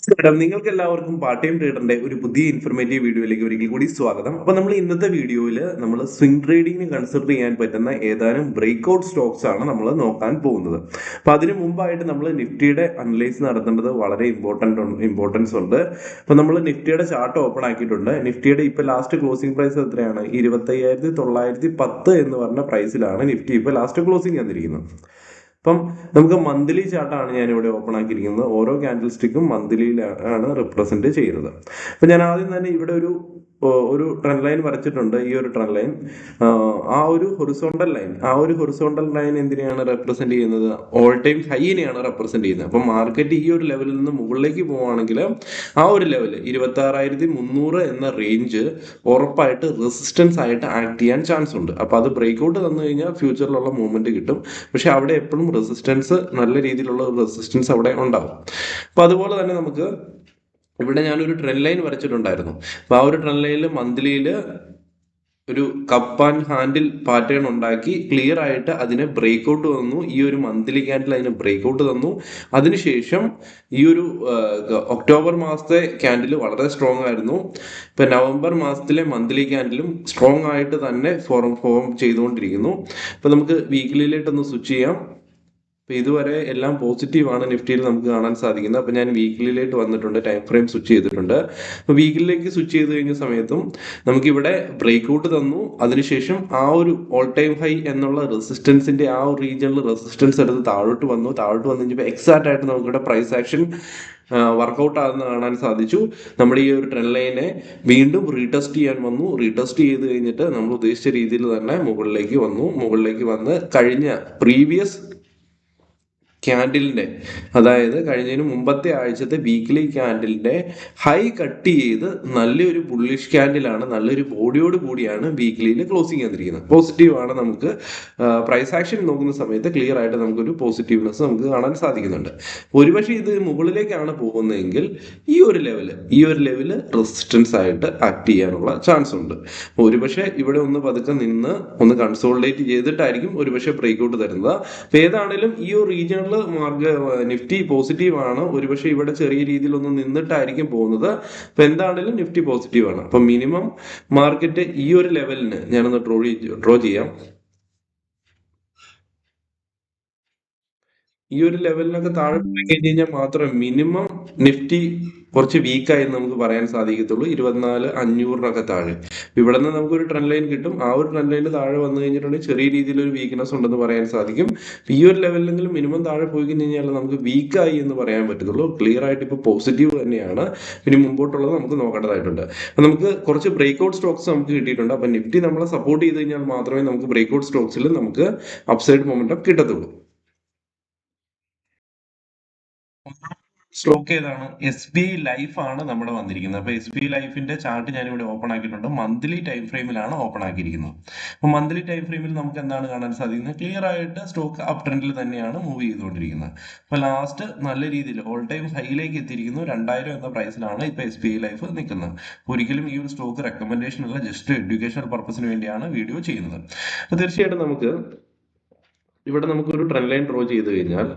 നമസ്കാരം. നിങ്ങൾക്ക് എല്ലാവർക്കും പാർട്ട് ടൈം ട്രേഡറിന്റെ ഒരു പുതിയ ഇൻഫർമേറ്റീവ് വീഡിയോയിലേക്ക് ഒരിക്കൽ കൂടി സ്വാഗതം. അപ്പൊ നമ്മൾ ഇന്നത്തെ വീഡിയോയിൽ നമ്മൾ സ്വിംഗ് ട്രേഡിംഗിന് കൺസിഡർ ചെയ്യാൻ പറ്റുന്ന ഏതാനും ബ്രേക്ക്ഔട്ട് സ്റ്റോക്സ് ആണ് നമ്മൾ നോക്കാൻ പോകുന്നത്. അപ്പൊ അതിനു മുമ്പായിട്ട് നമ്മൾ നിഫ്റ്റിയുടെ അനലൈസ് നടത്തേണ്ടത് വളരെ ഇമ്പോർട്ടൻസ് ഉണ്ട്. അപ്പൊ നമ്മൾ നിഫ്റ്റിയുടെ ചാർട്ട് ഓപ്പൺ ആക്കിയിട്ടുണ്ട്. നിഫ്റ്റിയുടെ ഇപ്പൊ ലാസ്റ്റ് ക്ലോസിംഗ് പ്രൈസ് എത്രയാണ്? 25,910 എന്ന് പറഞ്ഞ പ്രൈസിലാണ് നിഫ്റ്റി ഇപ്പൊ ലാസ്റ്റ് ക്ലോസിംഗ് വന്നിരിക്കുന്നത്. അപ്പം നമുക്ക് മന്ത്ലി ചാർട്ടാണ് ഞാൻ ഇവിടെ ഓപ്പൺ ആക്കിയിരിക്കുന്നത്. ഓരോ ക്യാൻഡിൽ സ്റ്റിക്കും മന്ത്ലിയിലാണ് റിപ്രസെന്റ് ചെയ്യുന്നത്. അപ്പൊ ഞാൻ ആദ്യം തന്നെ ഇവിടെ ഒരു ട്രെൻഡ് ലൈൻ വരച്ചിട്ടുണ്ട്. ഈ ഒരു ട്രെൻഡ് ലൈൻ ആ ഒരു ഹൊറിസോണ്ടൽ ലൈൻ എന്തിനെയാണ് റെപ്രസെന്റ് ചെയ്യുന്നത്? ഓൾ ടൈം ഹൈനെയാണ് റെപ്രസെന്റ് ചെയ്യുന്നത്. അപ്പം മാർക്കറ്റ് ഈ ഒരു ലെവലിൽ നിന്ന് മുകളിലേക്ക് പോവുകയാണെങ്കിൽ ആ ഒരു ലെവൽ 26,300 എന്ന റേഞ്ച് ഉറപ്പായിട്ട് റെസിസ്റ്റൻസ് ആയിട്ട് ആക്ട് ചെയ്യാൻ ചാൻസ് ഉണ്ട്. അപ്പൊ അത് ബ്രേക്ക്ഔട്ട് തന്നു കഴിഞ്ഞാൽ ഫ്യൂച്ചറിലുള്ള മൂവ്മെന്റ് കിട്ടും. പക്ഷെ അവിടെ എപ്പോഴും റെസിസ്റ്റൻസ്, നല്ല രീതിയിലുള്ള റെസിസ്റ്റൻസ് അവിടെ ഉണ്ടാവും. അപ്പൊ അതുപോലെ തന്നെ നമുക്ക് ഇവിടെ ഞാനൊരു ട്രെൻഡ് ലൈൻ വരച്ചിട്ടുണ്ടായിരുന്നു. അപ്പൊ ആ ഒരു ട്രെൻഡ് ലൈനിൽ മന്ത്ലിയിൽ ഒരു കപ്പ് ആൻഡ് ഹാൻഡിൽ പാറ്റേൺ ഉണ്ടാക്കി ക്ലിയർ ആയിട്ട് അതിനെ ബ്രേക്ക്ഔട്ട് തന്നു. ഈ ഒരു മന്ത്ലി ക്യാൻഡിൽ അതിന് ബ്രേക്ക്ഔട്ട് തന്നു. അതിനുശേഷം ഈ ഒരു ഒക്ടോബർ മാസത്തെ ക്യാൻഡിൽ വളരെ സ്ട്രോങ് ആയിരുന്നു. ഇപ്പൊ നവംബർ മാസത്തിലെ മന്ത്ലി ക്യാൻഡിലും സ്ട്രോങ് ആയിട്ട് തന്നെ ഫോം ചെയ്തുകൊണ്ടിരിക്കുന്നു. ഇപ്പൊ നമുക്ക് വീക്കിലിയിലേട്ടൊന്ന് സ്വിച്ച് ചെയ്യാം. അപ്പൊ ഇതുവരെ എല്ലാം പോസിറ്റീവ് ആണ് നിഫ്റ്റിയിൽ നമുക്ക് കാണാൻ സാധിക്കുന്നത്. അപ്പൊ ഞാൻ വീക്കിലിയിലേക്ക് വന്നിട്ടുണ്ട്, ടൈം ഫ്രെയിം സ്വിച്ച് ചെയ്തിട്ടുണ്ട്. അപ്പൊ വീക്കിലേക്ക് സ്വിച്ച് ചെയ്ത് കഴിഞ്ഞ സമയത്തും നമുക്കിവിടെ ബ്രേക്ക്ഔട്ട് തന്നു. അതിനുശേഷം ആ ഒരു ഓൾ ടൈം ഹൈ എന്നുള്ള റെസിസ്റ്റൻസിന്റെ ആ ഒരു റീജിയണിൽ റെസിസ്റ്റൻസ് എടുത്ത് താഴോട്ട് വന്നു കഴിഞ്ഞപ്പോൾ എക്സാക്ട് ആയിട്ട് നമുക്കിവിടെ പ്രൈസ് ആക്ഷൻ വർക്കൗട്ട് ആകുന്ന കാണാൻ സാധിച്ചു. നമ്മുടെ ഈ ഒരു ട്രെൻഡ് ലൈനെ വീണ്ടും റീടെസ്റ്റ് ചെയ്യാൻ വന്നു. റീടെസ്റ്റ് ചെയ്ത് കഴിഞ്ഞിട്ട് നമ്മൾ ഉദ്ദേശിച്ച രീതിയിൽ തന്നെ മുകളിലേക്ക് വന്ന് കഴിഞ്ഞ പ്രീവിയസ് ക്യാൻഡിലിന്റെ, അതായത് കഴിഞ്ഞതിന് മുമ്പത്തെ ആഴ്ചത്തെ വീക്ക്ലി ക്യാൻഡിലിന്റെ ഹൈ കട്ട് ചെയ്ത് നല്ലൊരു ബുള്ളിഷ് ക്യാൻഡിലാണ്, നല്ലൊരു ബോഡിയോട് കൂടിയാണ് വീക്ക്ലിയിൽ ക്ലോസിംഗ് വന്നിരിക്കുന്നത്. പോസിറ്റീവ് ആണ്. നമുക്ക് പ്രൈസ് ആക്ഷൻ നോക്കുന്ന സമയത്ത് ക്ലിയർ ആയിട്ട് നമുക്കൊരു പോസിറ്റീവ്നെസ് നമുക്ക് കാണാൻ സാധിക്കുന്നുണ്ട്. ഒരുപക്ഷെ ഇത് മുകളിലേക്കാണ് പോകുന്നതെങ്കിൽ ഈ ഒരു ലെവല് റെസിസ്റ്റൻസ് ആയിട്ട് ആക്ട് ചെയ്യാനുള്ള ചാൻസ് ഉണ്ട്. ഒരുപക്ഷെ ഇവിടെ ഒന്ന് പതുക്കെ നിന്ന് ഒന്ന് കൺസോളിഡേറ്റ് ചെയ്തിട്ടായിരിക്കും ഒരുപക്ഷെ ബ്രേക്ക്ഔട്ട് തരുന്നത്. അപ്പൊ ഏതാണെങ്കിലും ഈ ഒരു റീജിയണിൽ നിഫ്റ്റി പോസിറ്റീവ് ആണ്. ഒരുപക്ഷെ ഇവിടെ ചെറിയ രീതിയിൽ ഒന്ന് നിന്നിട്ടായിരിക്കും പോകുന്നത്. അപ്പൊ എന്താണെങ്കിലും നിഫ്റ്റി പോസിറ്റീവ് ആണ്. അപ്പൊ മിനിമം മാർക്കറ്റ് ഈ ഒരു ലെവലിന് ഞാനൊന്ന് ഡ്രോ ചെയ്യാം. ഈ ഒരു ലെവലിനൊക്കെ താഴെ പോയി കഴിഞ്ഞ് കഴിഞ്ഞാൽ മാത്രമേ മിനിമം നിഫ്റ്റി കുറച്ച് വീക്കായി നമുക്ക് പറയാൻ സാധിക്കത്തുള്ളൂ. 24,500 താഴെ. ഇവിടെ നിന്ന് നമുക്കൊരു ട്രെൻഡ് ലൈൻ കിട്ടും. ആ ഒരു ട്രെൻഡ് ലൈന് താഴെ വന്നു കഴിഞ്ഞിട്ടുണ്ടെങ്കിൽ ചെറിയ രീതിയിലൊരു വീക്ക്നെസ് ഉണ്ടെന്ന് പറയാൻ സാധിക്കും. ഈ ഒരു ലെവലിലെങ്കിലും മിനിമം താഴെ പോയി കഴിഞ്ഞ് കഴിഞ്ഞാൽ നമുക്ക് വീക്കായി എന്ന് പറയാൻ പറ്റത്തുള്ളൂ. ക്ലിയർ ആയിട്ട് ഇപ്പോൾ പോസിറ്റീവ് തന്നെയാണ്. ഇനി മുമ്പോട്ടുള്ളത് നമുക്ക് നോക്കേണ്ടതായിട്ടുണ്ട്. അപ്പൊ നമുക്ക് കുറച്ച് ബ്രേക്ക്ഔട്ട് സ്റ്റോക്സ് നമുക്ക് കിട്ടിയിട്ടുണ്ട്. അപ്പൊ നിഫ്റ്റി നമ്മളെ സപ്പോർട്ട് ചെയ്ത് കഴിഞ്ഞാൽ മാത്രമേ നമുക്ക് ബ്രേക്ക്ഔട്ട് സ്റ്റോക്സിൽ നമുക്ക് അപ്സൈഡ് മൊമെന്റം കിട്ടത്തുള്ളൂ. സ്റ്റോക്ക് ഏതാണ്? എസ് ബി ഐ ലൈഫ് ആണ് നമ്മുടെ വന്നിരിക്കുന്നത്. അപ്പൊ എസ് ബി ഐ ലൈഫിന്റെ ചാർട്ട് ഞാൻ ഇവിടെ ഓപ്പൺ ആക്കിയിട്ടുണ്ട്. മന്ത്ലി ടൈം ഫ്രെയിമിലാണ് ഓപ്പൺ ആക്കിയിരിക്കുന്നത്. അപ്പൊ മന്ത്ലി ടൈം ഫ്രെയിമിൽ നമുക്ക് എന്താണ് കാണാൻ സാധിക്കുന്നത്? ക്ലിയർ ആയിട്ട് സ്റ്റോക്ക് അപ് ട്രെൻഡിൽ തന്നെയാണ് മൂവ് ചെയ്തുകൊണ്ടിരിക്കുന്നത്. അപ്പൊ ലാസ്റ്റ് നല്ല രീതിയിൽ ഓൾ ടൈം ഹൈയിലേക്ക് എത്തിയിരിക്കുന്നു. 2000 എന്ന പ്രൈസിലാണ് ഇപ്പൊ എസ് ബി ഐ ലൈഫ് നിൽക്കുന്നത്. ഒരിക്കലും ഈ ഒരു സ്റ്റോക്ക് റെക്കമെൻഡേഷൻ അല്ല, ജസ്റ്റ് എഡ്യൂക്കേഷണൽ പർപ്പസിന് വേണ്ടിയാണ് വീഡിയോ ചെയ്യുന്നത്. അപ്പൊ തീർച്ചയായിട്ടും ഇവിടെ നമുക്കൊരു ട്രെൻഡ് ലൈൻ ഡ്രോ ചെയ്ത് കഴിഞ്ഞാൽ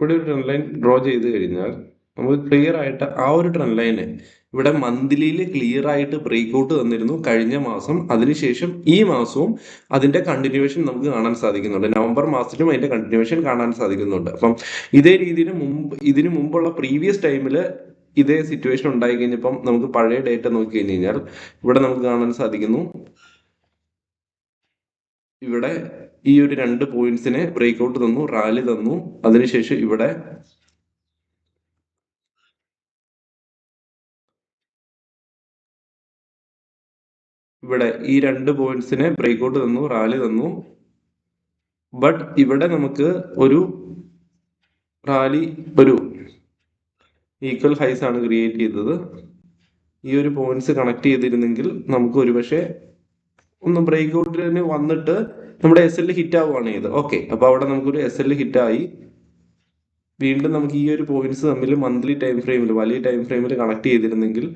ഇവിടെ ഒരു ട്രെൻഡ് ലൈൻ ഡ്രോ ചെയ്ത് കഴിഞ്ഞാൽ നമുക്ക് ക്ലിയർ ആയിട്ട് ആ ഒരു ട്രെൻഡ് ലൈന് ഇവിടെ മന്ത്ലിയിൽ ക്ലിയർ ആയിട്ട് ബ്രേക്ക്ഔട്ട് തന്നിരുന്നു കഴിഞ്ഞ മാസം. അതിനുശേഷം ഈ മാസവും അതിന്റെ കണ്ടിന്യൂവേഷൻ നമുക്ക് കാണാൻ സാധിക്കുന്നുണ്ട്. നവംബർ മാസത്തിലും അതിന്റെ കണ്ടിന്യൂവേഷൻ കാണാൻ സാധിക്കുന്നുണ്ട്. അപ്പം ഇതേ രീതിയിൽ ഇതിനു മുമ്പുള്ള പ്രീവിയസ് ടൈമിൽ ഇതേ സിറ്റുവേഷൻ ഉണ്ടായി കഴിഞ്ഞപ്പം നമുക്ക് പഴയ ഡേറ്റ നോക്കി കഴിഞ്ഞ് കഴിഞ്ഞാൽ ഇവിടെ നമുക്ക് കാണാൻ സാധിക്കുന്നു. ഇവിടെ ഈ ഒരു 2 പോയിന്റ്സിനെ ബ്രേക്ക്ഔട്ട് തന്നു, റാലി തന്നു. അതിനുശേഷം ഇവിടെ ഈ 2 പോയിന്റ്സിനെ ബ്രേക്ക്ഔട്ട് തന്നു, റാലി തന്നു. ബട്ട് ഇവിടെ നമുക്ക് ഒരു ഈക്വൽ ഹൈസ് ആണ് ക്രിയേറ്റ് ചെയ്തത്. ഈ ഒരു പോയിന്റ്സ് കണക്ട് ചെയ്തിരുന്നെങ്കിൽ നമുക്ക് ഒരുപക്ഷെ ഒന്ന് ബ്രേക്ക്ഔട്ടിന് വന്നിട്ട് നമ്മുടെ എസ് എൽ ഹിറ്റ് ആവുകയാണ് ചെയ്തത്. ഓക്കെ, അപ്പോൾ അവിടെ നമുക്കൊരു എസ് എൽ ഹിറ്റായി. വീണ്ടും നമുക്ക് ഈ ഒരു പോയിന്റ്സ് തമ്മിൽ മന്ത്ലി ടൈം ഫ്രെയിമിൽ, വലിയ ടൈം ഫ്രെയിമിൽ കണക്ട് ചെയ്തിരുന്നെങ്കിൽ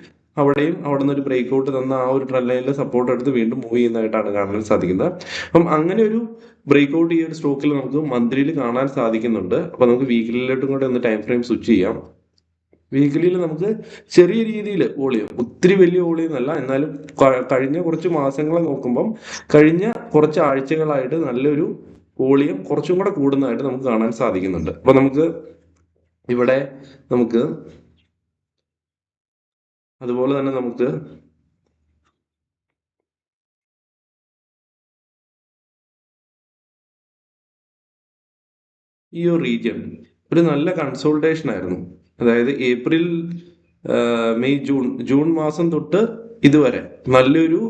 അവിടെയും അവിടെ നിന്ന് ഒരു ബ്രേക്ക് ഔട്ട് തന്ന ആ ഒരു ട്രെൻഡ് ലൈനിൽ സപ്പോർട്ട് എടുത്ത് വീണ്ടും മൂവ് ചെയ്യുന്നതായിട്ടാണ് കാണാൻ സാധിക്കുന്നത്. അപ്പം അങ്ങനെ ഒരു ബ്രേക്ക് ഔട്ട് ഈ ഒരു സ്റ്റോക്കിൽ നമുക്ക് മന്ത്ലിയിൽ കാണാൻ സാധിക്കുന്നുണ്ട്. അപ്പോൾ നമുക്ക് വീക്കിലിലോട്ടും കൂടെ ഒന്ന് ടൈം ഫ്രെയിം സ്വിച്ച് ചെയ്യാം. വീക്കിലിയിൽ നമുക്ക് ചെറിയ രീതിയിൽ വോളിയം, ഒത്തിരി വലിയ വോളിയം എന്നല്ല, എന്നാലും കഴിഞ്ഞ കുറച്ച് മാസങ്ങളെ നോക്കുമ്പം കഴിഞ്ഞ കുറച്ച് ആഴ്ചകളായിട്ട് നല്ലൊരു വോളിയം കുറച്ചും കൂടെ കൂടുന്നതായിട്ട് നമുക്ക് കാണാൻ സാധിക്കുന്നുണ്ട്. അപ്പോൾ നമുക്ക് ഇവിടെ നമുക്ക് അതുപോലെ തന്നെ നമുക്ക് ഈ ഒരു റീജിയൻ ഒരു നല്ല കൺസോൾട്ടേഷൻ ആയിരുന്നു. അതായത് ഏപ്രിൽ, മെയ്, ജൂൺ മാസം തൊട്ട് ഇതുവരെ നല്ലൊരു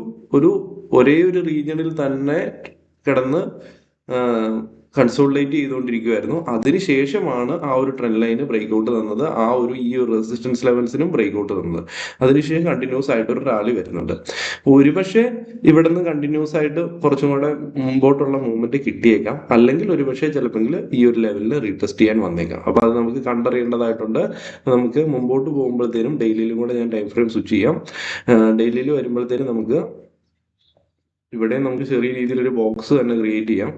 ഒരേ ഒരു റീജിയണിൽ തന്നെ കിടന്ന് കൺസോളിഡേറ്റ് ചെയ്തുകൊണ്ടിരിക്കുമായിരുന്നു. അതിനുശേഷമാണ് ആ ഒരു ട്രെൻഡ് ലൈന് ബ്രേക്ക് ഔട്ട് തന്നത്, ഈ ഒരു റെസിസ്റ്റൻസ് ലെവൽസിനും ബ്രേക്ക് ഔട്ട് തന്നത്. അതിനുശേഷം കണ്ടിന്യൂസ് ആയിട്ട് ഒരു റാലി വരുന്നുണ്ട്. ഒരുപക്ഷെ ഇവിടെ നിന്ന് കണ്ടിന്യൂസ് ആയിട്ട് കുറച്ചും കൂടെ മുമ്പോട്ടുള്ള മൂവ്മെന്റ് കിട്ടിയേക്കാം, അല്ലെങ്കിൽ ഒരുപക്ഷെ ചിലപ്പോൾ ഈ ഒരു ലെവലിൽ റീടെസ്റ്റ് ചെയ്യാൻ വന്നേക്കാം. അപ്പോൾ അത് നമുക്ക് കണ്ടറിയേണ്ടതായിട്ടുണ്ട്. നമുക്ക് മുമ്പോട്ട് പോകുമ്പോഴത്തേനും ഡെയിലിയിലും കൂടെ ഞാൻ ടൈം ഫ്രെയിം സ്വിച്ച് ചെയ്യാം. ഡെയിലിയിൽ വരുമ്പോഴത്തേനും നമുക്ക് ഇവിടെ നമുക്ക് ചെറിയ രീതിയിലൊരു ബോക്സ് തന്നെ ക്രിയേറ്റ് ചെയ്യാം.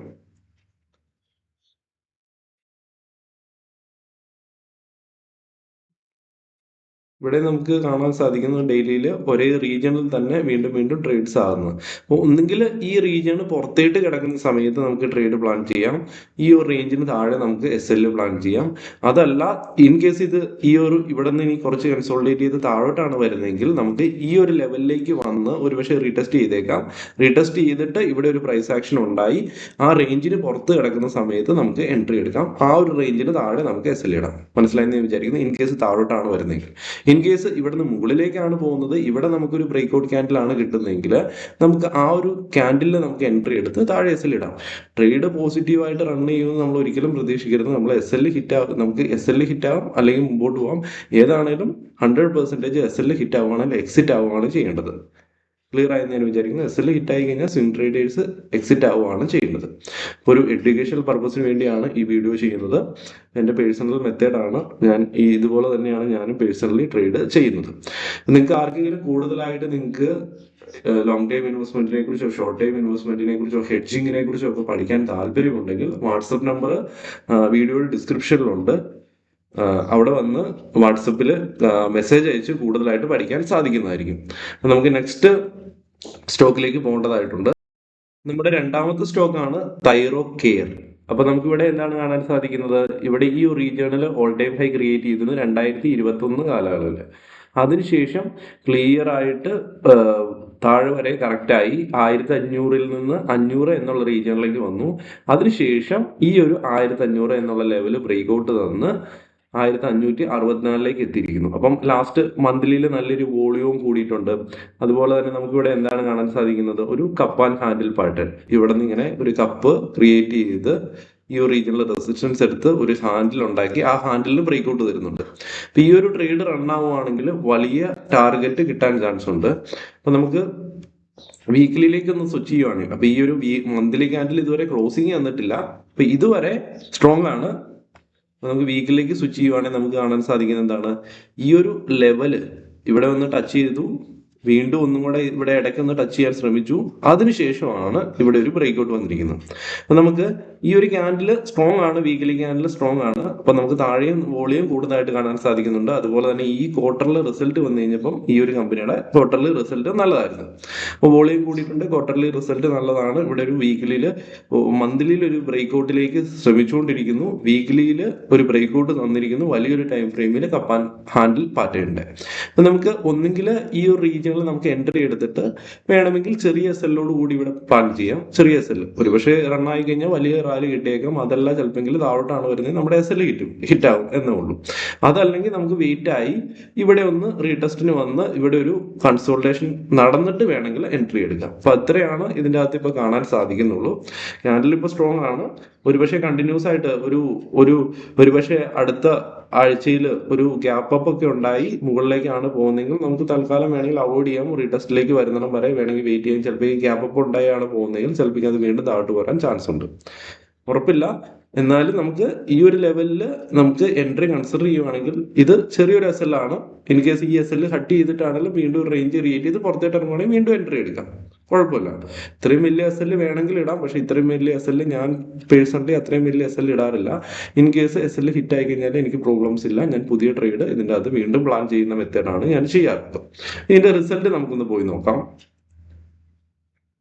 ഇവിടെ നമുക്ക് കാണാൻ സാധിക്കുന്നത് ഡെയിലിയിൽ ഒരേ റീജിയണിൽ തന്നെ വീണ്ടും വീണ്ടും ട്രേഡ്സ് ആകുന്നത്. അപ്പോൾ ഒന്നുകിൽ ഈ റീജിയണ് പുറത്തേട്ട് കിടക്കുന്ന സമയത്ത് നമുക്ക് ട്രേഡ് പ്ലാൻ ചെയ്യാം, ഈ ഒരു റേഞ്ചിന് താഴെ നമുക്ക് എസ് എൽ പ്ലാൻ ചെയ്യാം. അതല്ല, ഇൻ കേസ് ഇത് ഇവിടെ നിന്ന് ഇനി കുറച്ച് കൺസോളിഡേറ്റ് ചെയ്ത് താഴോട്ടാണ് വരുന്നതെങ്കിൽ നമുക്ക് ഈ ഒരു ലെവലിലേക്ക് വന്ന് ഒരുപക്ഷെ റീടെസ്റ്റ് ചെയ്തേക്കാം. റീടെസ്റ്റ് ചെയ്തിട്ട് ഇവിടെ ഒരു പ്രൈസ് ആക്ഷൻ ഉണ്ടായി ആ റേഞ്ചിന് പുറത്ത് കിടക്കുന്ന സമയത്ത് നമുക്ക് എൻട്രി എടുക്കാം. ആ ഒരു റേഞ്ചിന് താഴെ നമുക്ക് എസ് എൽ ഇടാം. മനസ്സിലായെന്ന് ഞാൻ വിചാരിക്കുന്നു. ഇൻ കേസ് താഴോട്ടാണ് വരുന്നതെങ്കിൽ. ഇൻ കേസ് ഇവിടുന്ന് മുകളിലേക്കാണ് പോകുന്നത്, ഇവിടെ നമുക്കൊരു ബ്രേക്ക് ഔട്ട് ക്യാൻഡിലാണ് കിട്ടുന്നതെങ്കിൽ നമുക്ക് ആ ഒരു ക്യാൻഡിലിൽ നമുക്ക് എൻട്രി എടുത്ത് താഴെ എസ് എൽ ഇടാം. ട്രേഡ് പോസിറ്റീവായിട്ട് റൺ ചെയ്യുമെന്ന് നമ്മൾ ഒരിക്കലും പ്രതീക്ഷിക്കരുത്. നമ്മൾ എസ് എൽ നമുക്ക് എസ് എൽ ഹിറ്റ് ആവാം, അല്ലെങ്കിൽ മുമ്പോട്ട് പോകാം. ഏതാണേലും 100% എസ് എൽ ഹിറ്റ് ആവുകയാണെങ്കിൽ എക്സിറ്റ് ആവുകയാണ് ചെയ്യേണ്ടത്. ക്ലിയർ ആയെന്ന് ഞാൻ വിചാരിക്കുന്നു. എസ് എൽ ഹിറ്റ് ആയി കഴിഞ്ഞാൽ സ്വിംഗ് ട്രേഡേഴ്സ് എക്സിറ്റ് ആവുകയാണ് ചെയ്യുന്നത്. ഒരു എഡ്യൂക്കേഷണൽ പർപ്പസിന് വേണ്ടിയാണ് ഈ വീഡിയോ ചെയ്യുന്നത്. എൻ്റെ പേഴ്സണൽ മെത്തേഡാണ്. ഇതുപോലെ തന്നെയാണ് ഞാനും പേഴ്സണലി ട്രേഡ് ചെയ്യുന്നത്. നിങ്ങൾക്ക് ആർക്കെങ്കിലും കൂടുതലായിട്ട് നിങ്ങൾക്ക് ലോങ് ടൈം ഇൻവെസ്റ്റ്മെന്റിനെ കുറിച്ചോ ഷോർട്ട് ടൈം ഇൻവെസ്റ്റ്മെന്റിനെ കുറിച്ചോ ഹെഡ്ജിങ്ങിനെ കുറിച്ചോ ഒക്കെ പഠിക്കാൻ താല്പര്യമുണ്ടെങ്കിൽ വാട്സപ്പ് നമ്പർ വീഡിയോയുടെ ഡിസ്ക്രിപ്ഷനിലുണ്ട്. അവിടെ വന്ന് വാട്സപ്പിൽ മെസ്സേജ് അയച്ച് കൂടുതലായിട്ട് പഠിക്കാൻ സാധിക്കുന്നതായിരിക്കും. നമുക്ക് നെക്സ്റ്റ് സ്റ്റോക്കിലേക്ക് പോകേണ്ടതായിട്ടുണ്ട്. നമ്മുടെ രണ്ടാമത്തെ സ്റ്റോക്കാണ് തൈറോ കെയർ. അപ്പൊ നമുക്ക് ഇവിടെ എന്താണ് കാണാൻ സാധിക്കുന്നത്? ഇവിടെ ഈ ഒരു റീജിയണിൽ ഓൾ ടൈം ഹൈ ക്രിയേറ്റ് ചെയ്തത് 2021 കാലയളവിൽ. അതിനുശേഷം ക്ലിയർ ആയിട്ട് താഴെ വരെ കറക്റ്റായി 1500 നിന്ന് 500 എന്നുള്ള റീജിയണിലേക്ക് വന്നു. അതിനുശേഷം ഈ ഒരു 1500 എന്നുള്ള ലെവല് ബ്രേക്ക് ഔട്ട് തന്ന് 1564 എത്തിയിരിക്കുന്നു. അപ്പം ലാസ്റ്റ് മന്ത്ലിയിൽ നല്ലൊരു വോളിയവും കൂടിയിട്ടുണ്ട്. അതുപോലെ തന്നെ നമുക്കിവിടെ എന്താണ് കാണാൻ സാധിക്കുന്നത്? ഒരു കപ്പ് ആൻഡ് ഹാൻഡിൽ പാറ്റേൺ. ഇവിടെ നിന്ന് ഇങ്ങനെ ഒരു കപ്പ് ക്രിയേറ്റ് ചെയ്ത് ഈ ഒരു റീജിയണിൽ റെസിസ്റ്റൻസ് എടുത്ത് ഒരു ഹാൻഡിൽ ഉണ്ടാക്കി ആ ഹാൻഡിലിന് ബ്രേക്ക് ഔട്ട് തരുന്നുണ്ട്. അപ്പൊ ഈ ഒരു ട്രേഡ് റൺ ആവുകയാണെങ്കിൽ വലിയ ടാർഗറ്റ് കിട്ടാൻ ചാൻസ് ഉണ്ട്. അപ്പൊ നമുക്ക് വീക്കിലിയിലേക്ക് ഒന്ന് സ്വിച്ച് ചെയ്യുവാണെങ്കിൽ, അപ്പൊ ഈ ഒരു മന്ത്ലി ക്യാൻഡിൽ ഇതുവരെ ക്ലോസിങ് വന്നിട്ടില്ല. അപ്പൊ ഇതുവരെ സ്ട്രോങ് ആണ്. നമുക്ക് വീക്കിലേക്ക് സ്വിച്ച് ചെയ്യുവാണെങ്കിൽ നമുക്ക് കാണാൻ സാധിക്കുന്നത് എന്താണ്? ഈ ഒരു ലെവല് ഇവിടെ വന്ന് ടച്ച് ചെയ്തു, വീണ്ടും ഒന്നും കൂടെ ഇവിടെ ഇടയ്ക്ക് ഒന്ന് ടച്ച് ചെയ്യാൻ ശ്രമിച്ചു. അതിനുശേഷമാണ് ഇവിടെ ഒരു ബ്രേക്ക് ഔട്ട് വന്നിരിക്കുന്നത്. അപ്പൊ നമുക്ക് ഈ ഒരു ക്യാൻഡിൽ സ്ട്രോങ് ആണ്, വീക്കിലി ക്യാൻഡിൽ സ്ട്രോങ് ആണ്. അപ്പൊ നമുക്ക് താഴെയും വോളിയം കൂടുതലായിട്ട് കാണാൻ സാധിക്കുന്നുണ്ട്. അതുപോലെ തന്നെ ഈ ക്വാർട്ടറിൽ റിസൾട്ട് വന്നു കഴിഞ്ഞപ്പം ഈ ഒരു കമ്പനിയുടെ ക്വാർട്ടർലി റിസൾട്ട് നല്ലതായിരുന്നു. അപ്പോൾ വോളിയം കൂടിയിട്ടുണ്ട്, ക്വാർട്ടർലി റിസൾട്ട് നല്ലതാണ്. ഇവിടെ ഒരു വീക്കിലിയിൽ മന്ത്ലിയിൽ ഒരു ബ്രേക്ക് ഔട്ടിലേക്ക് ശ്രമിച്ചുകൊണ്ടിരിക്കുന്നു. വീക്കിലിയിൽ ഒരു ബ്രേക്ക് ഔട്ട് തന്നിരിക്കുന്നു. വലിയൊരു ടൈം ഫ്രെയിമിൽ കപ്പാൻ ഹാൻഡിൽ പാറ്റേൺ. അപ്പൊ നമുക്ക് ഒന്നെങ്കിൽ ഈ ഒരു റീജിയണിൽ നമുക്ക് എൻട്രി എടുത്തിട്ട് വേണമെങ്കിൽ ചെറിയ എസ് എല്ലോട് കൂടി ഇവിടെ പ്ലാൻ ചെയ്യാം. ചെറിയ എസ് എൽ ഒരുപക്ഷെ റണ്ണായി കഴിഞ്ഞാൽ വലിയ റാലി കിട്ടിയേക്കാം. അതല്ല ചിലപ്പോൾ താഴോട്ടാണ് വരുന്നത്, നമ്മുടെ എസ് എൽ ഹിറ്റാവും എന്നേ ഉള്ളൂ. അതല്ലെങ്കിൽ നമുക്ക് വെയിറ്റ് ആയി ഇവിടെ ഒന്ന് റീടെസ്റ്റിന് വന്ന് ഇവിടെ ഒരു കൺസോൾട്ടേഷൻ നടന്നിട്ട് വേണമെങ്കിൽ എൻട്രി എടുക്കാം. അപ്പൊ അത്രയാണ് ഇതിൻ്റെ അകത്ത് ഇപ്പൊ കാണാൻ സാധിക്കുന്നുള്ളൂ. ക്യാൻഡിൽ ഇപ്പൊ സ്ട്രോങ് ആണ്, ഒരുപക്ഷെ കണ്ടിന്യൂസ് ആയിട്ട് ഒരു ഒരുപക്ഷെ അടുത്ത ആഴ്ചയിൽ ഒരു ഗ്യാപ്പ് അപ്പ് ഒക്കെ ഉണ്ടായി മുകളിലേക്കാണ് പോകുന്നതെങ്കിൽ നമുക്ക് തൽക്കാലം വേണമെങ്കിൽ അവോയ്ഡ് ചെയ്യാം. റീടെസ്റ്റിലേക്ക് വരുന്നിടം വരെ വേണമെങ്കിൽ വെയിറ്റ് ചെയ്യാം. ചിലപ്പോൾ ഈ ഗ്യാപ്പ് അപ്പ് ഉണ്ടായാണ് പോകുന്നതെങ്കിൽ ചിലപ്പോൾ അത് വീണ്ടും താഴോട്ട് വരാൻ ചാൻസ് ഉണ്ട്. ഉറപ്പില്ല, എന്നാലും നമുക്ക് ഈ ഒരു ലെവലിൽ നമുക്ക് എൻട്രി കൺസിഡർ ചെയ്യുവാണെങ്കിൽ ഇത് ചെറിയൊരു എസ് എൽ ആണ്. ഇൻ കേസ് ഈ എസ് എൽ കട്ട് ചെയ്തിട്ടാണെങ്കിലും വീണ്ടും ഒരു റേഞ്ച് ക്രിയേറ്റ് ചെയ്ത് പുറത്തേട്ട് ഇറങ്ങുവാണെങ്കിൽ വീണ്ടും എൻട്രി എടുക്കാം, കുഴപ്പമില്ല. ഇത്രയും വലിയ എസ് എൽ വേണമെങ്കിൽ ഇടാം, പക്ഷേ ഇത്രയും വലിയ എസ് എൽ ഞാൻ പേഴ്സണലി അത്രയും വലിയ എസ് എൽ ഇടാറില്ല. In case S L hit ആയി കഴിഞ്ഞാൽ എനിക്ക് പ്രോബ്ലംസ് ഇല്ല, ഞാൻ പുതിയ ട്രേഡ് ഇതിൻ്റെ അത് വീണ്ടും പ്ലാൻ ചെയ്യുന്ന മെത്തേഡാണ് ഞാൻ ചെയ്യാറുള്ളത്. ഇതിന്റെ റിസൾട്ട് നമുക്കൊന്ന് പോയി നോക്കാം.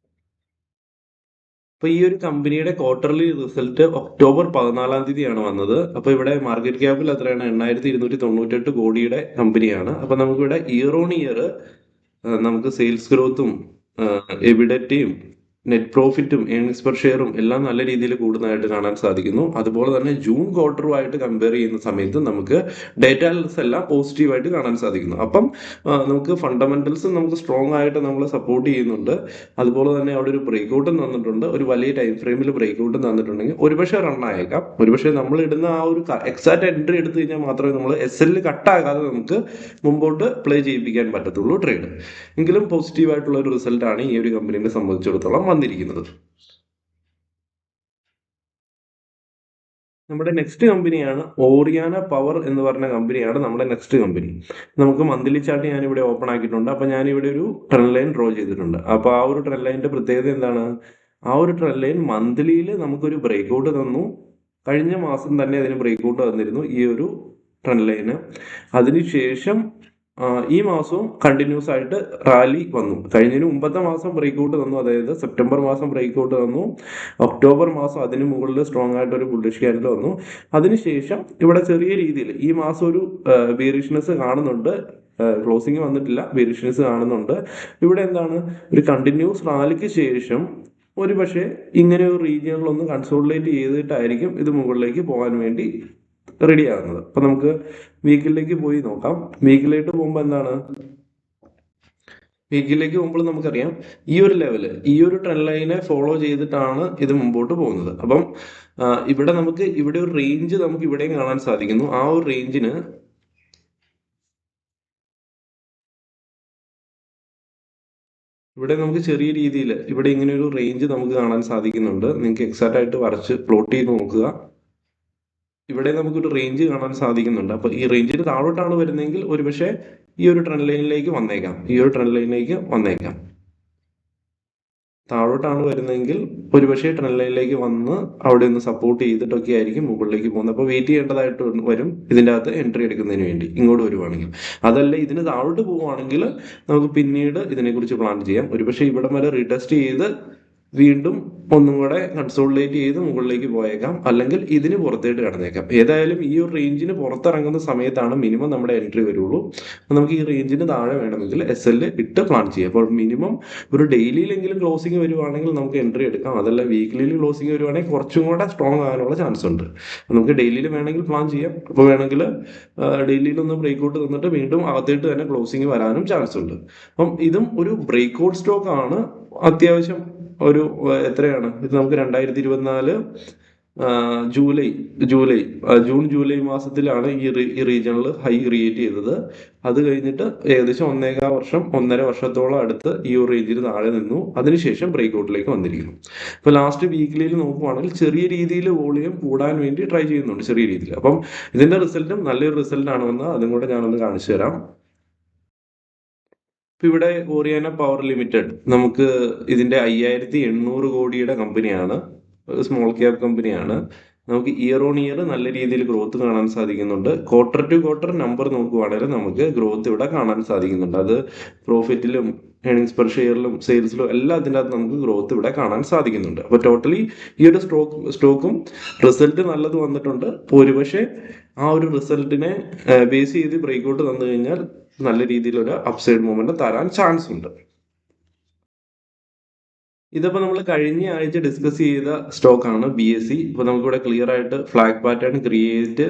അപ്പൊ ഈ ഒരു കമ്പനിയുടെ ക്വാർട്ടർലി റിസൾട്ട് ഒക്ടോബർ 14 വന്നത്. അപ്പൊ ഇവിടെ മാർക്കറ്റ് ക്യാപിൽ എത്രയാണ്? 8,298 കോടിയുടെ കമ്പനിയാണ്. അപ്പൊ നമുക്കിവിടെ ഇയർ ഓൺ ഇയർ നമുക്ക് സെയിൽസ് ഗ്രോത്തും എബിഡറ്റയും നെറ്റ് പ്രോഫിറ്റും ഏണിങ്സ് പെർ ഷെയറും എല്ലാം നല്ല രീതിയിൽ കൂടുന്നതായിട്ട് കാണാൻ സാധിക്കുന്നു. അതുപോലെ തന്നെ ജൂൺ ക്വാർട്ടറുമായിട്ട് കമ്പയർ ചെയ്യുന്ന സമയത്ത് നമുക്ക് ഡേറ്റാസ് എല്ലാം പോസിറ്റീവായിട്ട് കാണാൻ സാധിക്കുന്നു. അപ്പം നമുക്ക് ഫണ്ടമെന്റൽസും നമുക്ക് സ്ട്രോങ് ആയിട്ട് നമ്മൾ സപ്പോർട്ട് ചെയ്യുന്നുണ്ട്. അതുപോലെ തന്നെ അവിടെ ഒരു ബ്രേക്ക് ഔട്ടും തന്നിട്ടുണ്ട്. ഒരു വലിയ ടൈം ഫ്രെയിമിൽ ബ്രേക്ക് ഔട്ടും തന്നിട്ടുണ്ടെങ്കിൽ ഒരുപക്ഷെ റൺ ആയേക്കാം. ഒരുപക്ഷെ നമ്മൾ ഇടുന്ന ആ ഒരു എക്സാക്ട് എൻട്രി എടുത്തു കഴിഞ്ഞാൽ മാത്രമേ നമ്മൾ എസ് എല്ലിൽ കട്ടാകാതെ നമുക്ക് മുമ്പോട്ട് പ്ലേ ചെയ്യിപ്പിക്കാൻ പറ്റത്തുള്ളൂ ട്രേഡ്. എങ്കിലും പോസിറ്റീവായിട്ടുള്ള ഒരു റിസൾട്ടാണ് ഈ ഒരു കമ്പനിയെ സംബന്ധിച്ചിടത്തോളം വന്നിരിക്കുന്നത്. നമ്മുടെ നെക്സ്റ്റ് കമ്പനിയാണ് ഓറിയാന പവർ എന്ന് പറഞ്ഞ കമ്പനിയാണ് നമ്മുടെ നെക്സ്റ്റ് കമ്പനി. നമുക്ക് മന്ത്ലി ചാർട്ട് ഞാൻ ഇവിടെ ഓപ്പൺ ആക്കിയിട്ടുണ്ട്. അപ്പൊ ഞാൻ ഇവിടെ ഒരു ട്രെൻഡ് ലൈൻ ഡ്രോ ചെയ്തിട്ടുണ്ട്. അപ്പൊ ആ ഒരു ട്രെൻഡ് ലൈനിന്റെ പ്രത്യേകത എന്താണ്? ആ ഒരു ട്രെൻഡ് ലൈൻ മന്ത്ലിയിൽ നമുക്കൊരു ബ്രേക്ക് ഔട്ട് തന്നു. കഴിഞ്ഞ മാസം തന്നെ അതിന് ബ്രേക്ക് ഔട്ട് തന്നിരുന്നു ഈ ഒരു ട്രെൻഡ് ലൈന്. അതിനുശേഷം ഈ മാസവും കണ്ടിന്യൂസ് ആയിട്ട് റാലി വന്നു. കഴിഞ്ഞതിന് മുമ്പത്തെ മാസം ബ്രേക്ക് ഔട്ട് തന്നു, അതായത് സെപ്റ്റംബർ മാസം ബ്രേക്ക് ഔട്ട് തന്നു. ഒക്ടോബർ മാസം അതിന് മുകളിൽ സ്ട്രോങ് ആയിട്ട് ഒരു ബുള്ളിഷ് ക്യാൻഡിൽ വന്നു. അതിനുശേഷം ഇവിടെ ചെറിയ രീതിയിൽ ഈ മാസം ഒരു ബീറിഷ്നെസ് കാണുന്നുണ്ട്. ക്ലോസിങ് വന്നിട്ടില്ല, ബീറിഷ്നെസ് കാണുന്നുണ്ട്. ഇവിടെ എന്താണ്? ഒരു കണ്ടിന്യൂസ് റാലിക്ക് ശേഷം ഒരു പക്ഷേ ഇങ്ങനെ ഒരു റീജിയനിലൊന്ന് കൺസോളിഡേറ്റ് ചെയ്തിട്ടായിരിക്കും ഇത് മുകളിലേക്ക് പോകാൻ വേണ്ടി റെഡി ആകുന്നത്. അപ്പൊ നമുക്ക് വീക്കിലേക്ക് പോയി നോക്കാം. വീക്കിലേക്ക് പോകുമ്പോൾ എന്താണ്? വീക്കിലേക്ക് പോകുമ്പോൾ നമുക്കറിയാം ഈ ഒരു ലെവല്, ഈ ഒരു ട്രെൻഡ് ലൈനെ ഫോളോ ചെയ്തിട്ടാണ് ഇത് മുമ്പോട്ട് പോകുന്നത്. അപ്പം ഇവിടെ നമുക്ക് ഇവിടെ ഒരു റേഞ്ച് നമുക്ക് ഇവിടെയും കാണാൻ സാധിക്കുന്നു. ആ ഒരു റേഞ്ചിന് ഇവിടെ നമുക്ക് ചെറിയ രീതിയിൽ ഇവിടെ ഇങ്ങനെ ഒരു റേഞ്ച് നമുക്ക് കാണാൻ സാധിക്കുന്നുണ്ട്. നിങ്ങൾക്ക് എക്സാക്റ്റ് ആയിട്ട് വരച്ച് പ്ലോട്ട് ചെയ്ത് നോക്കുക. ഇവിടെ നമുക്കൊരു റേഞ്ച് കാണാൻ സാധിക്കുന്നുണ്ട്. അപ്പൊ ഈ റേഞ്ചിന് താഴോട്ടാണ് വരുന്നതെങ്കിൽ ഒരുപക്ഷെ ഈ ഒരു ട്രെൻഡ് ലൈനിലേക്ക് വന്നേക്കാം, താഴോട്ടാണ് വരുന്നതെങ്കിൽ ഒരുപക്ഷെ ട്രെൻഡ് ലൈനിലേക്ക് വന്ന് അവിടെ ഒന്ന് സപ്പോർട്ട് ചെയ്തിട്ടൊക്കെ ആയിരിക്കും മുകളിലേക്ക് പോകുന്നത്. അപ്പോൾ വെയിറ്റ് ചെയ്യേണ്ടതായിട്ട് വരും ഇതിൻ്റെ അകത്ത് എൻട്രി എടുക്കുന്നതിന് വേണ്ടി ഇങ്ങോട്ട് വരുവാണെങ്കിൽ. അതല്ല ഇതിന് താഴോട്ട് പോവുകയാണെങ്കിൽ നമുക്ക് പിന്നീട് ഇതിനെക്കുറിച്ച് പ്ലാൻ ചെയ്യാം. ഒരുപക്ഷെ ഇവിടെ വരെ റീടെസ്റ്റ് ചെയ്ത് വീണ്ടും ഒന്നും കൂടെ കൺസോളിഡേറ്റ് ചെയ്ത് മുകളിലേക്ക് പോയേക്കാം, അല്ലെങ്കിൽ ഇതിന് പുറത്തേട്ട് കടന്നേക്കാം. ഏതായാലും ഈ ഒരു റേഞ്ചിന് പുറത്തിറങ്ങുന്ന സമയത്താണ് മിനിമം നമ്മുടെ എൻട്രി വരുള്ളൂ. നമുക്ക് ഈ റേഞ്ചിന് താഴെ വേണമെങ്കിൽ എസ് എൽ ഇട്ട് പ്ലാൻ ചെയ്യാം. അപ്പോൾ മിനിമം ഒരു ഡെയിലിയിലെങ്കിലും ക്ലോസിംഗ് വരുവാണെങ്കിൽ നമുക്ക് എൻട്രി എടുക്കാം. അതല്ല വീക്കിലിയിൽ ക്ലോസിംഗ് വരുവാണെങ്കിൽ കുറച്ചും കൂടെ സ്ട്രോങ് ആകാനുള്ള ചാൻസ് ഉണ്ട്. നമുക്ക് ഡെയിലിയിൽ വേണമെങ്കിൽ പ്ലാൻ ചെയ്യാം. അപ്പോൾ വേണമെങ്കിൽ ഡെയിലിയിൽ ഒന്ന് ബ്രേക്ക് ഔട്ട് തന്നിട്ട് വീണ്ടും അകത്തേട്ട് തന്നെ ക്ലോസിംഗ് വരാനും ചാൻസ് ഉണ്ട്. അപ്പം ഇതും ഒരു ബ്രേക്ക് ഔട്ട് സ്റ്റോക്ക് ആണ്. അത്യാവശ്യം ഒരു എത്രയാണ് ഇത്? നമുക്ക് 2024 ജൂൺ ജൂലൈ മാസത്തിലാണ് ഈ റീജിയണിൽ ഹൈ ക്രിയേറ്റ് ചെയ്തത്. അത് കഴിഞ്ഞിട്ട് ഏകദേശം 1.5 വർഷത്തോളം അടുത്ത് ഈ ഒരു റേഞ്ചിൽ താഴെ നിന്നു. അതിനുശേഷം ബ്രേക്ക് ഔട്ടിലേക്ക് വന്നിരിക്കുന്നു. ഇപ്പൊ ലാസ്റ്റ് വീക്കിലിൽ നോക്കുവാണെങ്കിൽ ചെറിയ രീതിയിൽ വോളിയം കൂടാൻ വേണ്ടി ട്രൈ ചെയ്യുന്നുണ്ട്, ചെറിയ രീതിയിൽ. അപ്പം ഇതിന്റെ റിസൾട്ടും നല്ലൊരു റിസൾട്ട് ആണെന്ന് അതും കൂടെ ഞാനൊന്ന് കാണിച്ചു തരാം. ഇപ്പൊ ഇവിടെ ഓറിയാന പവർ ലിമിറ്റഡ് നമുക്ക് ഇതിന്റെ 5,800 കോടിയുടെ കമ്പനിയാണ്, സ്മോൾ ക്യാപ് കമ്പനിയാണ്. നമുക്ക് ഇയർ ഓൺ ഇയർ നല്ല രീതിയിൽ ഗ്രോത്ത് കാണാൻ സാധിക്കുന്നുണ്ട്. ക്വാർട്ടർ ടു ക്വാർട്ടർ നമ്പർ നോക്കുവാണെങ്കിൽ നമുക്ക് ഗ്രോത്ത് ഇവിടെ കാണാൻ സാധിക്കുന്നുണ്ട്. അത് പ്രോഫിറ്റിലും ഏണിങ്സ് പെർ ഷെയറിലും സെയിൽസിലും എല്ലാം അതിൻ്റെ അകത്ത് നമുക്ക് ഗ്രോത്ത് ഇവിടെ കാണാൻ സാധിക്കുന്നുണ്ട്. അപ്പോൾ ടോട്ടലി ഈ ഒരു സ്റ്റോക്കും റിസൾട്ട് നല്ലത് വന്നിട്ടുണ്ട്. ഒരുപക്ഷെ ആ ഒരു റിസൾട്ടിനെ ബേസ് ചെയ്ത് ബ്രേക്ക് ഔട്ട് തന്നു കഴിഞ്ഞാൽ നല്ല രീതിയിലൊരു അപ്സൈഡ് മൂവ്മെന്റ് തരാൻ ചാൻസ് ഉണ്ട്. ഇതിപ്പോ നമ്മൾ കഴിഞ്ഞ ആഴ്ച ഡിസ്കസ് ചെയ്ത സ്റ്റോക്കാണ് BSE. ഇപ്പൊ നമുക്കിവിടെ ക്ലിയർ ആയിട്ട് ഫ്ലാഗ് പാറ്റേൺ ക്രിയേറ്റ്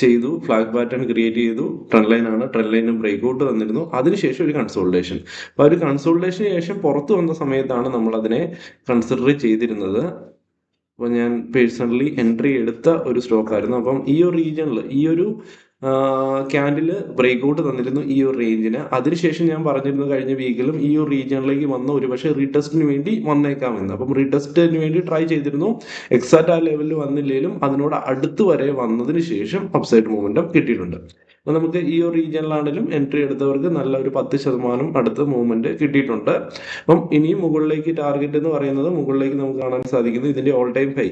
ചെയ്തു. ട്രെൻഡ് ലൈൻ ആണ്, ട്രെൻഡ് ലൈനും ബ്രേക്ക് ഔട്ട് തന്നിരുന്നു. അതിനുശേഷം ഒരു കൺസോൾട്ടേഷൻ. അപ്പൊ ഒരു കൺസോൾട്ടേഷന് ശേഷം പുറത്തു വന്ന സമയത്താണ് നമ്മൾ അതിനെ കൺസിഡർ ചെയ്തിരുന്നത്. അപ്പോൾ ഞാൻ പേഴ്സണലി എൻട്രി എടുത്ത ഒരു സ്റ്റോക്ക് ആയിരുന്നു. അപ്പം ഈ ഒരു റീജിയണിൽ ഈ ഒരു ക്യാൻഡിൽ ബ്രേക്ക്ഔട്ട് തന്നിരുന്നു ഈ ഒരു റേഞ്ചിന്. അതിനുശേഷം ഞാൻ പറഞ്ഞിരുന്നു കഴിഞ്ഞ വീക്കിലും ഈ ഒരു റീജിയണിലേക്ക് വന്ന ഒരു പക്ഷേ റീടെസ്റ്റിന് വേണ്ടി വന്നേക്കാമെന്ന്. അപ്പം റീടെസ്റ്റിന് വേണ്ടി ട്രൈ ചെയ്തിരുന്നു. എക്സാക്റ്റ് ആ ലെവലിൽ വന്നില്ലെങ്കിലും അതിനോട് അടുത്ത് വരെ വന്നതിന് ശേഷം അപ്സൈഡ് മൂവ്മെന്റും കിട്ടിയിട്ടുണ്ട്. അപ്പോൾ നമുക്ക് ഈ ഒരു റീജിയനിലാണെങ്കിലും എൻട്രി എടുത്തവർക്ക് നല്ല ഒരു 10% അടുത്ത് മൂവ്മെന്റ് കിട്ടിയിട്ടുണ്ട്. അപ്പം ഇനിയും മുകളിലേക്ക് ടാർഗറ്റ് എന്ന് പറയുന്നത് മുകളിലേക്ക് നമുക്ക് കാണാൻ സാധിക്കുന്നത് ഇതിന്റെ ഓൾ ടൈം ഹൈ,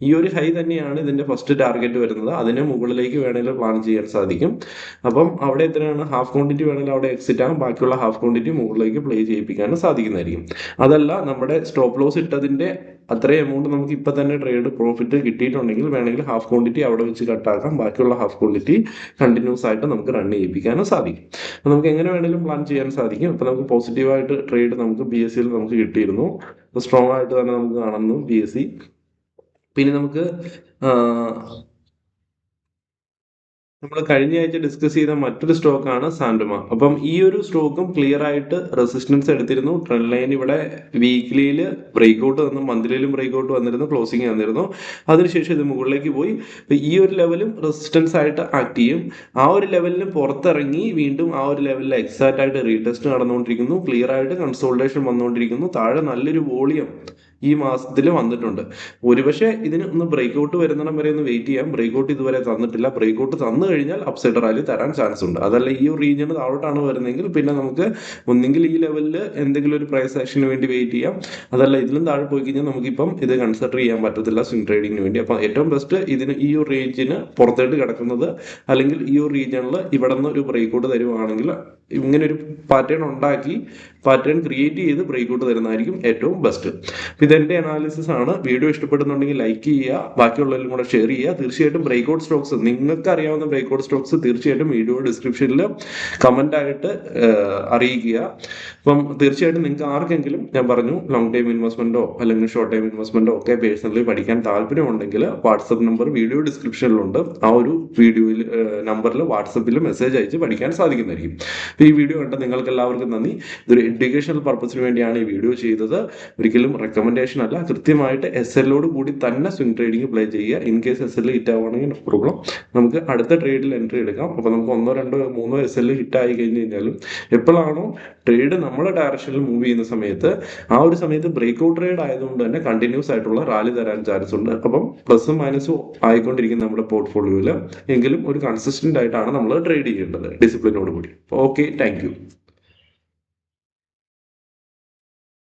ഈ ഒരു ഹൈ തന്നെയാണ് ഇതിന്റെ ഫസ്റ്റ് ടാർഗറ്റ് വരുന്നത്. അതിനെ മുകളിലേക്ക് വേണമെങ്കിൽ പ്ലാൻ ചെയ്യാൻ സാധിക്കും. അപ്പം അവിടെ എത്രയാണ് ഹാഫ് ക്വാണ്ടിറ്റി വേണമെങ്കിൽ അവിടെ എക്സിറ്റ് ആകും, ബാക്കിയുള്ള ഹാഫ് ക്വാണ്ടിറ്റി മുകളിലേക്ക് പ്ലേ ചെയ്യിപ്പിക്കാനും സാധിക്കുന്നതായിരിക്കും. അതല്ല നമ്മുടെ സ്റ്റോപ്പ് ലോസ് ഇട്ടതിന്റെ അത്രയും എമൗണ്ട് നമുക്ക് ഇപ്പം തന്നെ ട്രേഡ് പ്രോഫിറ്റ് കിട്ടിയിട്ടുണ്ടെങ്കിൽ വേണമെങ്കിൽ ഹാഫ് ക്വാണ്ടിറ്റി അവിടെ വെച്ച് കട്ടാക്കാം, ബാക്കിയുള്ള ഹാഫ് ക്വാണ്ടിറ്റി കണ്ടിന്യൂസ് ആയിട്ട് നമുക്ക് റൺ ചെയ്യിപ്പിക്കാനും സാധിക്കും. അപ്പോൾ നമുക്ക് എങ്ങനെ വേണമെങ്കിലും പ്ലാൻ ചെയ്യാൻ സാധിക്കും. അപ്പോൾ നമുക്ക് പോസിറ്റീവായിട്ട് ട്രേഡ് നമുക്ക് BSE നമുക്ക് കിട്ടിയിരുന്നു. അപ്പോൾ സ്ട്രോങ് ആയിട്ട് തന്നെ നമുക്ക് കാണുന്നു BSE. പിന്നെ നമുക്ക് നമ്മൾ കഴിഞ്ഞ ആഴ്ച ഡിസ്കസ് ചെയ്ത മറ്റൊരു സ്റ്റോക്കാണ് സാൻഡമ. അപ്പം ഈ ഒരു സ്റ്റോക്കും ക്ലിയർ ആയിട്ട് റെസിസ്റ്റൻസ് എടുത്തിരുന്നു. ട്രെൻഡ് ലൈൻ ഇവിടെ വീക്ക്ലിയിൽ ബ്രേക്ക്ഔട്ട് വന്നു, മന്ത്ലിയിലും ബ്രേക്ക്ഔട്ട് വന്നിരുന്നു, ക്ലോസിംഗ് വന്നിരുന്നു. അതിനുശേഷം ഇത് മുകളിലേക്ക് പോയി. ഈ ഒരു ലെവലും റെസിസ്റ്റൻസ് ആയിട്ട് ആക്ട് ചെയ്യും. ആ ഒരു ലെവലിന് പുറത്തിറങ്ങി വീണ്ടും ആ ഒരു ലെവലിൽ എക്സാക്റ്റ് ആയിട്ട് റീടെസ്റ്റ് നടന്നുകൊണ്ടിരിക്കുന്നു. ക്ലിയർ ആയിട്ട് കൺസോൾട്ടേഷൻ വന്നുകൊണ്ടിരിക്കുന്നു. താഴെ നല്ലൊരു വോളിയം ഈ മാസത്തിൽ വന്നിട്ടുണ്ട്. ഒരുപക്ഷെ ഇതിന് ഒന്ന് ബ്രേക്ക്ഔട്ട് വരുന്നിടം വരെ ഒന്ന് വെയിറ്റ് ചെയ്യാം. ബ്രേക്ക്ഔട്ട് ഇതുവരെ തന്നിട്ടില്ല. ബ്രേക്ക്ഔട്ട് തന്നു കഴിഞ്ഞാൽ അപ്സൈഡ് റാലി തരാൻ ചാൻസ് ഉണ്ട്. അതല്ല ഈ ഒരു റീജിയന് താഴോട്ടാണ് വരുന്നതെങ്കിൽ പിന്നെ നമുക്ക് ഒന്നെങ്കിൽ ഈ ലെവലിൽ എന്തെങ്കിലും ഒരു പ്രൈസ് ആക്ഷന് വേണ്ടി വെയിറ്റ് ചെയ്യാം. അതല്ല ഇതിലും താഴെ പോയി കഴിഞ്ഞാൽ നമുക്കിപ്പം ഇത് കൺസിഡർ ചെയ്യാൻ പറ്റത്തില്ല സ്വിംഗ് ട്രേഡിങ്ങിന് വേണ്ടി. അപ്പം ഏറ്റവും ബെസ്റ്റ് ഇതിന് ഈ ഒരു റേഞ്ചിന് പുറത്തോട്ട് കിടക്കുന്നത്, അല്ലെങ്കിൽ ഈ ഒരു റീജിയണിൽ ഇവിടെ നിന്ന് ഒരു ബ്രേക്ക്ഔട്ട് തരുവാണെങ്കിൽ ഇങ്ങനെ ഒരു പാറ്റേൺ ഉണ്ടാക്കി പാറ്റേൺ ക്രിയേറ്റ് ചെയ്ത് ബ്രേക്ക്ഔട്ട് തരുന്നതായിരിക്കും ഏറ്റവും ബെസ്റ്റ്. ഇതെന്റെ അനാലിസിസ് ആണ്. വീഡിയോ ഇഷ്ടപ്പെടുന്നുണ്ടെങ്കിൽ ലൈക്ക് ചെയ്യുക, ബാക്കിയുള്ളവരും കൂടെ ഷെയർ ചെയ്യുക. തീർച്ചയായിട്ടും ബ്രേക്ക്ഔട്ട് സ്റ്റോക്സ്, നിങ്ങൾക്ക് അറിയാവുന്ന ബ്രേക്ക്ഔട്ട് സ്റ്റോക്സ് തീർച്ചയായിട്ടും വീഡിയോ ഡിസ്ക്രിപ്ഷനിൽ കമന്റ് ആയിട്ട് അറിയിക്കുക. അപ്പം തീർച്ചയായിട്ടും നിങ്ങൾക്ക് ആർക്കെങ്കിലും ഞാൻ പറഞ്ഞു ലോങ് ടൈം ഇൻവെസ്റ്റ്മെന്റോ അല്ലെങ്കിൽ ഷോർട്ട് ടൈം ഇൻവെസ്റ്റ്മെന്റോ ഒക്കെ പേഴ്സണലി പഠിക്കാൻ താല്പര്യമുണ്ടെങ്കിൽ വാട്സപ്പ് നമ്പർ വീഡിയോ ഡിസ്ക്രിപ്ഷനിലുണ്ട്. ആ ഒരു വീഡിയോയിൽ നമ്പറിൽ വാട്സപ്പിൽ മെസ്സേജ് അയച്ച് പഠിക്കാൻ സാധിക്കുന്നതായിരിക്കും. ഈ വീഡിയോ കണ്ട നിങ്ങൾക്ക് എല്ലാവർക്കും നന്ദി. ഇതൊരു എഡ്യൂക്കേഷണൽ പർപ്പസിന് വേണ്ടിയാണ് ഈ വീഡിയോ ചെയ്തത്. ഒരിക്കലും റെക്കമെൻഡേഷൻ അല്ല. കൃത്യമായിട്ട് SL കൂടി തന്നെ സ്വിംഗ് ട്രേഡിംഗ് പ്ലേ ചെയ്യുക. ഇൻ കേസ് SL ഹിറ്റ് ആവുകയാണെങ്കിൽ പ്രോബ്ലം, നമുക്ക് അടുത്ത ട്രേഡിൽ എൻട്രി എടുക്കാം. അപ്പോൾ നമുക്ക് 1, 2, 3 SL ഹിറ്റ് ആയി കഴിഞ്ഞ് കഴിഞ്ഞാലും എപ്പോഴാണോ ട്രേഡ് നമ്മുടെ ഡയറക്ഷനിൽ മൂവ് ചെയ്യുന്ന സമയത്ത് ആ ഒരു സമയത്ത് ബ്രേക്ക്ഔട്ട് ട്രേഡ് ആയതുകൊണ്ട് തന്നെ കണ്ടിന്യൂസ് ആയിട്ടുള്ള റാലി തരാൻ ചാൻസ് ഉണ്ട്. അപ്പം പ്ലസും മൈനസും ആയിക്കൊണ്ടിരിക്കും നമ്മുടെ പോർട്ട്ഫോളിയോയിൽ. എങ്കിലും ഒരു കൺസിസ്റ്റന്റ് ആയിട്ടാണ് നമ്മൾ ട്രേഡ് ചെയ്യേണ്ടത് ഡിസിപ്ലിനോട് കൂടി. Okay, thank you.